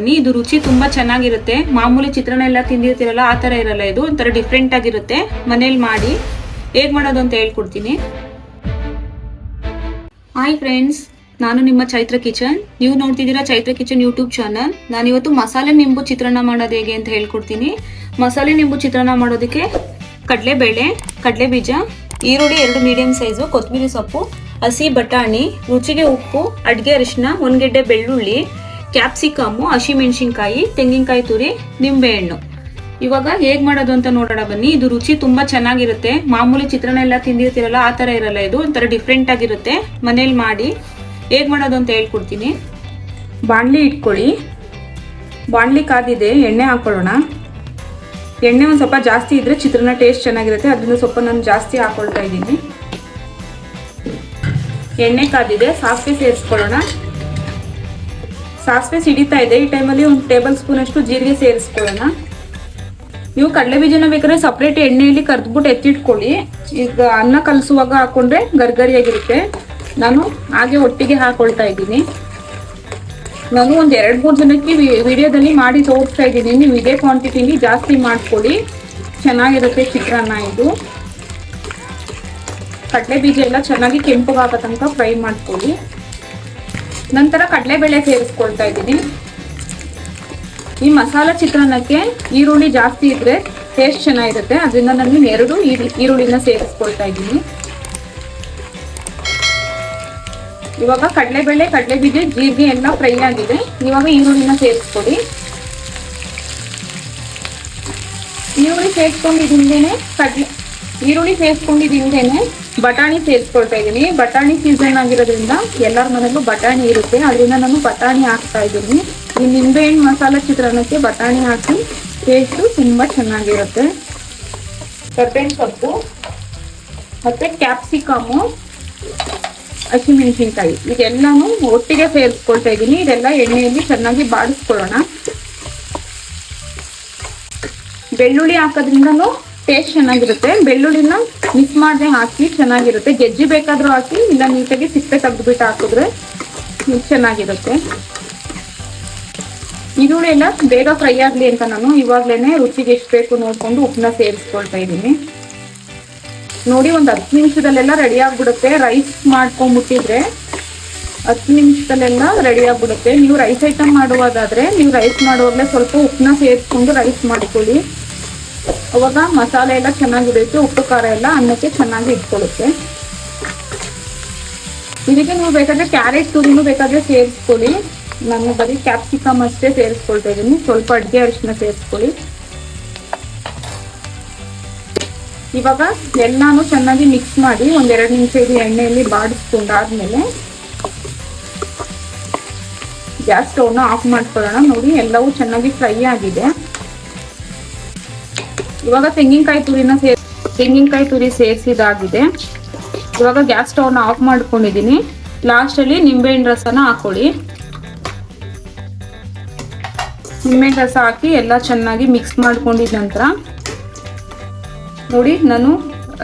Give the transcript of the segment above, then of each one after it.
ಬನ್ನಿ. ಇದು ರುಚಿ ತುಂಬಾ ಚೆನ್ನಾಗಿರುತ್ತೆ. ಮಾಮೂಲಿ ಚಿತ್ರಾನ್ನ ಎಲ್ಲ ತಿಂದಿರ್ತೀರಲ್ಲ ಆ ತರ ಇರಲ್ಲ, ಇದು ಒಂಥರ ಡಿಫ್ರೆಂಟ್ ಆಗಿರುತ್ತೆ. ಮನೇಲಿ ಮಾಡಿ ಹೇಗ್ ಮಾಡೋದು ಅಂತ ಹೇಳ್ಕೊಡ್ತೀನಿ. ಹಾಯ್ ಫ್ರೆಂಡ್ಸ್, ನಾನು ನಿಮ್ಮ ಚೈತ್ರ ಕಿಚನ್. ನೀವು ನೋಡ್ತಿದ್ದೀರಾ ಚೈತ್ರ ಕಿಚನ್ ಯೂಟ್ಯೂಬ್ ಚಾನಲ್. ನಾನಿವತ್ತು ಮಸಾಲೆ ನಿಂಬು ಚಿತ್ರಾನ್ನ ಮಾಡೋದು ಹೇಗೆ ಅಂತ ಹೇಳ್ಕೊಡ್ತೀನಿ. ಮಸಾಲೆ ನಿಂಬು ಚಿತ್ರಾನ್ನ ಮಾಡೋದಕ್ಕೆ ಕಡಲೆಬೇಳೆ, ಕಡಲೆ ಬೀಜ, ಈರುಳ್ಳಿ 2 ಮೀಡಿಯಂ ಸೈಜು, ಕೊತ್ತಂಬರಿ ಸೊಪ್ಪು, ಹಸಿ ಬಟಾಣಿ, ರುಚಿಗೆ ಉಪ್ಪು, ಅಡ್ಗೆ ಅರಿಶಿನ, 1 ಗೆಡ್ಡೆ ಬೆಳ್ಳುಳ್ಳಿ, ಕ್ಯಾಪ್ಸಿಕಮ್ಮು, ಹಸಿಮೆಣಸಿನ್ಕಾಯಿ, ತೆಂಗಿನಕಾಯಿ ತುರಿ, ನಿಂಬೆಹಣ್ಣು. ಇವಾಗ ಹೇಗ್ ಮಾಡೋದು ಅಂತ ನೋಡೋಣ ಬನ್ನಿ. ಇದು ರುಚಿ ತುಂಬಾ ಚೆನ್ನಾಗಿರುತ್ತೆ. ಮಾಮೂಲಿ ಚಿತ್ರಾನ್ನ ಎಲ್ಲ ತಿಂದಿರ್ತೀರಲ್ಲ ಆ ತರ ಇರಲ್ಲ, ಇದು ಒಂಥರ ಡಿಫ್ರೆಂಟ್ ಆಗಿರುತ್ತೆ. ಮನೇಲಿ ಮಾಡಿ ಹೇಗ್ ಮಾಡೋದು ಅಂತ ಹೇಳ್ಕೊಡ್ತೀನಿ. ಬಾಣಲಿ ಇಟ್ಕೊಳ್ಳಿ. ಬಾಣಲಿ ಕಾದಿದೆ, ಎಣ್ಣೆ ಹಾಕೊಳ್ಳೋಣ. ಎಣ್ಣೆ ಒಂದು ಸ್ವಲ್ಪ ಜಾಸ್ತಿ ಇದ್ರೆ ಚಿತ್ರಾನ್ನ ಟೇಸ್ಟ್ ಚೆನ್ನಾಗಿರುತ್ತೆ, ಅದರಿಂದ ಸ್ವಲ್ಪ ನಾನು ಜಾಸ್ತಿ ಹಾಕೊಳ್ತಾ ಇದ್ದೀನಿ. ಎಣ್ಣೆ ಕಾದಿದೆ, ಸಾಸಿವೆ ಸೇರಿಸ್ಕೊಳ್ಳೋಣ. ಸಾಸಿವೆ ಸಿಡಿತಾ ಇದೆ. ಈ ಟೈಮಲ್ಲಿ 1 ಟೇಬಲ್ ಸ್ಪೂನ್ ಅಷ್ಟು ಜೀರಿಗೆ ಸೇರಿಸ್ಕೊಳ್ಳೋಣ. ನೀವು ಕಡಲೆ ಬೀಜನ ಬೇಕಾದ್ರೆ ಸಪ್ರೇಟ್ ಎಣ್ಣೆಯಲ್ಲಿ ಕರ್ದ್ಬಿಟ್ಟು ಎತ್ತಿಟ್ಕೊಳ್ಳಿ. ಈಗ ಅನ್ನ ಕಲಸುವಾಗ ಹಾಕೊಂಡ್ರೆ ಗರ್ಗರಿಯಾಗಿರುತ್ತೆ. ನಾನು ಹಾಗೆ ಒಟ್ಟಿಗೆ ಹಾಕೊಳ್ತಾ ಇದ್ದೀನಿ. ನಾನು ಒಂದು 2-3 ಜನಕ್ಕೆ ವಿಡಿಯೋದಲ್ಲಿ ಮಾಡಿ ತೋರಿಸ್ತಾ ಇದ್ದೀನಿ. ನೀವು ಇದೇ ಕ್ವಾಂಟಿಟಿಲಿ ಜಾಸ್ತಿ ಮಾಡ್ಕೊಳ್ಳಿ, ಚೆನ್ನಾಗಿರುತ್ತೆ ಚಿತ್ರಾನ್ನ ಇದು. ಕಡಲೆ ಬೀಜ ಎಲ್ಲ ಚೆನ್ನಾಗಿ ಕೆಂಪಗಾಗೋ ತನಕ ಫ್ರೈ ಮಾಡ್ಕೊಳ್ಳಿ. ನಂತರ ಕಡಲೆಬೇಳೆ ಸೇರಿಸ್ಕೊಳ್ತಾ ಇದ್ದೀನಿ. ಈ ಮಸಾಲ ಚಿತ್ರಾನ್ನಕ್ಕೆ ಈರುಳ್ಳಿ ಜಾಸ್ತಿ ಇದ್ರೆ ಟೇಸ್ಟ್ ಚೆನ್ನಾಗಿರುತ್ತೆ, ಅದರಿಂದ ನಾನು 2 ಈರುಳ್ಳಿನ ಸೇರಿಸ್ಕೊಳ್ತಾ ಇದ್ದೀನಿ. ಇವಾಗ ಕಡಲೆಬೇಳೆ, ಕಡಲೆ ಬೀಜ, ಜೀರಿಗೆ ಎಲ್ಲ ಫ್ರೈ ಆಗಿದೆ. ಇವಾಗ ಈರುಳ್ಳಿನ ಸೇರಿಸ್ಕೊಡಿ. ಈರುಳ್ಳಿ ಸೇರಿಸ್ಕೊಂಡಿದ್ದೇನೆ ಬಟಾಣಿ ಸೇರಿಸ್ಕೊಳ್ತಾ ಇದ್ದೀನಿ. ಬಟಾಣಿ ಸೀಸನ್ ಆಗಿರೋದ್ರಿಂದ ಎಲ್ಲರ ಮನೆಯಲ್ಲೂ ಬಟಾಣಿ ಇರುತ್ತೆ, ಅದರಿಂದ ನಾನು ಬಟಾಣಿ ಹಾಕ್ತಾ ಇದ್ದೀನಿ. ಈ ನಿಂಬೆಹಣ್ಣು ಮಸಾಲ ಚಿತ್ರಾನ್ನಕ್ಕೆ ಬಟಾಣಿ ಹಾಕಿ ಟೇಸ್ಟು ತುಂಬ ಚೆನ್ನಾಗಿರುತ್ತೆ. ಕರ್ಬೇವಿನ ಸೊಪ್ಪು ಮತ್ತು ಕ್ಯಾಪ್ಸಿಕಮ್ಮು, ಹಸಿಮೆಣಸಿನ್ಕಾಯಿ ಇದೆಲ್ಲನೂ ಒಟ್ಟಿಗೆ ಸೇರಿಸ್ಕೊಳ್ತಾ ಇದ್ದೀನಿ. ಇದೆಲ್ಲ ಎಣ್ಣೆಯಲ್ಲಿ ಚೆನ್ನಾಗಿ ಬಾಡಿಸ್ಕೊಳ್ಳೋಣ. ಬೆಳ್ಳುಳ್ಳಿ ಹಾಕೋದ್ರಿಂದನೂ ಟೇಸ್ಟ್ ಚೆನ್ನಾಗಿರುತ್ತೆ. ಬೆಳ್ಳುಳ್ಳಿನ ಮಿಕ್ಸ್ ಮಾಡದೆ ಹಾಕಿ ಚೆನ್ನಾಗಿರುತ್ತೆ. ಗೆಜ್ಜಿ ಬೇಕಾದರೂ ಹಾಕಿ, ಇಲ್ಲ ನೀಟಾಗಿ ಸಿಪ್ಪೆ ತೆಗೆದುಬಿಟ್ಟು ಹಾಕಿದ್ರೆ ಚೆನ್ನಾಗಿರುತ್ತೆ. ಈರುಳ್ಳಿ ಎಲ್ಲ ಬೇಗ ಫ್ರೈ ಆಗಲಿ ಅಂತ ನಾನು ಇವಾಗಲೇ ರುಚಿಗೆ ಎಷ್ಟು ಬೇಕು ನೋಡಿಕೊಂಡು ಉಪ್ಪನ್ನ ಸೇರಿಸ್ಕೊಳ್ತಾ ಇದ್ದೀನಿ. ನೋಡಿ, ಒಂದು 10 ನಿಮಿಷದಲ್ಲೆಲ್ಲ ರೆಡಿ ಆಗ್ಬಿಡುತ್ತೆ. ರೈಸ್ ಮಾಡ್ಕೊಂಡ್ಬಿಟ್ಟಿದ್ರೆ 10 ನಿಮಿಷದಲ್ಲೆಲ್ಲ ರೆಡಿ ಆಗ್ಬಿಡುತ್ತೆ. ನೀವು ರೈಸ್ ಐಟಮ್ ಮಾಡುವಾಗಾದ್ರೆ ನೀವು ರೈಸ್ ಮಾಡುವಾಗಲೇ ಸ್ವಲ್ಪ ಉಪ್ಪನ್ನ ಸೇರಿಸ್ಕೊಂಡು ರೈಸ್ ಮಾಡ್ಕೊಳ್ಳಿ. ಅವಾಗ ಮಸಾಲೆ ಎಲ್ಲ ಚೆನ್ನಾಗಿರುತ್ತೆ, ಉಪ್ಪು ಖಾರ ಎಲ್ಲ ಅನ್ನಕ್ಕೆ ಚೆನ್ನಾಗಿ ಇಟ್ಕೊಳ್ಳುತ್ತೆ. ಇದಕ್ಕೆ ನೀವು ಬೇಕಾದ್ರೆ ಕ್ಯಾರೆಟ್ ತುರಿನೂ ಬೇಕಾದ್ರೆ ಸೇರಿಸ್ಕೊಳ್ಳಿ. ನಾನು ಬರೀ ಕ್ಯಾಪ್ಸಿಕಮ್ ಅಷ್ಟೇ ಸೇರಿಸ್ಕೊಳ್ತಾ ಇದ್ದೀನಿ. ಸ್ವಲ್ಪ ಅಡ್ಗೆ ಅರಿಶಿನ ಸೇರಿಸ್ಕೊಳ್ಳಿ. ಇವಾಗ ಎಲ್ಲಾನು ಚೆನ್ನಾಗಿ ಮಿಕ್ಸ್ ಮಾಡಿ 1-2 ನಿಮಿಷ ಇದು ಎಣ್ಣೆಯಲ್ಲಿ ಬಾಡಿಸ್ಕೊಂಡಾದ್ಮೇಲೆ ಗ್ಯಾಸ್ ಸ್ಟವ್ನ ಆಫ್ ಮಾಡ್ಕೊಳ್ಳೋಣ. ನೋಡಿ, ಎಲ್ಲವೂ ಚೆನ್ನಾಗಿ ಫ್ರೈ ಆಗಿದೆ. ಇವಾಗ ತೆಂಗಿನಕಾಯಿ ತುರಿ ಸೇರಿಸಿದಾಗಿದೆ. ಇವಾಗ ಗ್ಯಾಸ್ ಸ್ಟವ್ನ ಆಫ್ ಮಾಡ್ಕೊಂಡಿದ್ದೀನಿ. ಲಾಸ್ಟಲ್ಲಿ ನಿಂಬೆಹಣ್ಣು ರಸನ ಹಾಕೊಳ್ಳಿ. ನಿಂಬೆಹಣ್ಣು ರಸ ಹಾಕಿ ಎಲ್ಲ ಚೆನ್ನಾಗಿ ಮಿಕ್ಸ್ ಮಾಡ್ಕೊಂಡಿದ ನಂತರ ನೋಡಿ, ನಾನು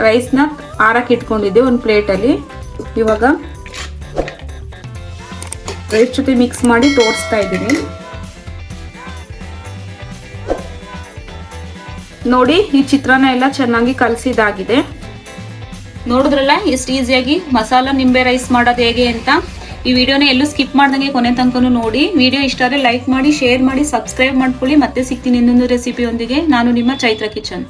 ರೈಸ್ನ ಆರಕ್ಕೆ ಇಟ್ಕೊಂಡಿದ್ದೆ ಒಂದು ಪ್ಲೇಟಲ್ಲಿ. ಇವಾಗ ರೈಸ್ ಜೊತೆ ಮಿಕ್ಸ್ ಮಾಡಿ ತೋರಿಸ್ತಾ ಇದ್ದೀನಿ. ನೋಡಿ, ಈ ಚಿತ್ರಾನ್ನ ಎಲ್ಲ ಚೆನ್ನಾಗಿ ಕಲಸಿದಾಗಿದೆ. ನೋಡಿದ್ರಲ್ಲ ಎಷ್ಟು ಈಸಿಯಾಗಿ ಮಸಾಲ ನಿಂಬೆ ರೈಸ್ ಮಾಡೋದು ಹೇಗೆ ಅಂತ. ಈ ವಿಡಿಯೋನ ಎಲ್ಲೂ ಸ್ಕಿಪ್ ಮಾಡ್ದಂಗೆ ಕೊನೆ ತನಕ ನೋಡಿ. ವಿಡಿಯೋ ಇಷ್ಟ ಆದರೆ ಲೈಕ್ ಮಾಡಿ, ಶೇರ್ ಮಾಡಿ, ಸಬ್ಸ್ಕ್ರೈಬ್ ಮಾಡ್ಕೊಳ್ಳಿ. ಮತ್ತೆ ಸಿಗ್ತೀನಿ ಇನ್ನೊಂದು ರೆಸಿಪಿಯೊಂದಿಗೆ. ನಾನು ನಿಮ್ಮ ಚೈತ್ರ ಕಿಚನ್.